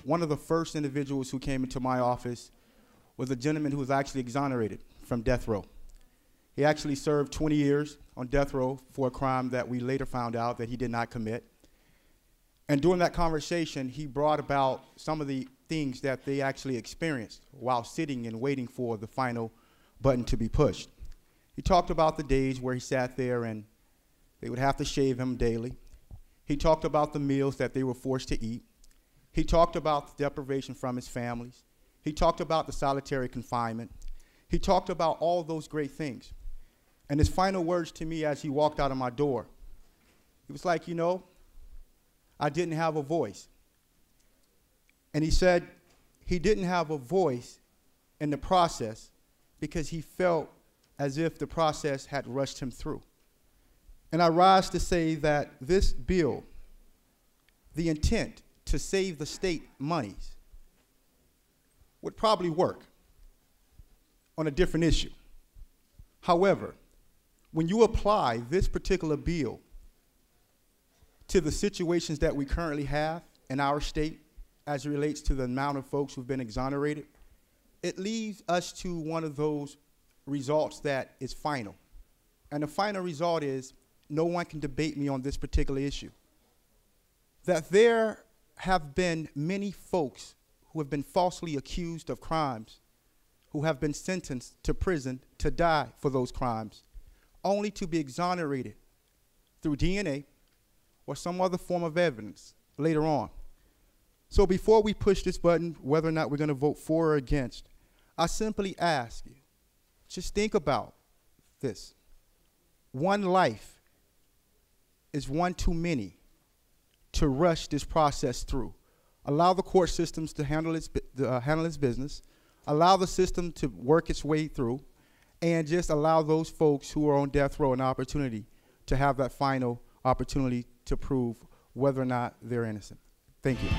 one of the first individuals who came into my office was a gentleman who was actually exonerated from death row. He actually served 20 years on death row for a crime that we later found out that he did not commit. And during that conversation, he brought about some of the things that they actually experienced while sitting and waiting for the final button to be pushed. He talked about the days where he sat there and they would have to shave him daily. He talked about the meals that they were forced to eat. He talked about the deprivation from his families. He talked about the solitary confinement. He talked about all those great things. And his final words to me as he walked out of my door, he was like, you know, I didn't have a voice. And he said he didn't have a voice in the process because he felt as if the process had rushed him through. And I rise to say that this bill, the intent to save the state monies, would probably work on a different issue. However, when you apply this particular bill to the situations that we currently have in our state as it relates to the amount of folks who've been exonerated, it leads us to one of those results that is final. And the final result is no one can debate me on this particular issue. That there have been many folks who have been falsely accused of crimes, who have been sentenced to prison to die for those crimes, only to be exonerated through DNA or some other form of evidence later on. So before we push this button, whether or not we're going to vote for or against, I simply ask you, just think about this. One life is one too many to rush this process through. Allow the court systems to handle its business, allow the system to work its way through, and just allow those folks who are on death row an opportunity to have that final opportunity to prove whether or not they're innocent. Thank you.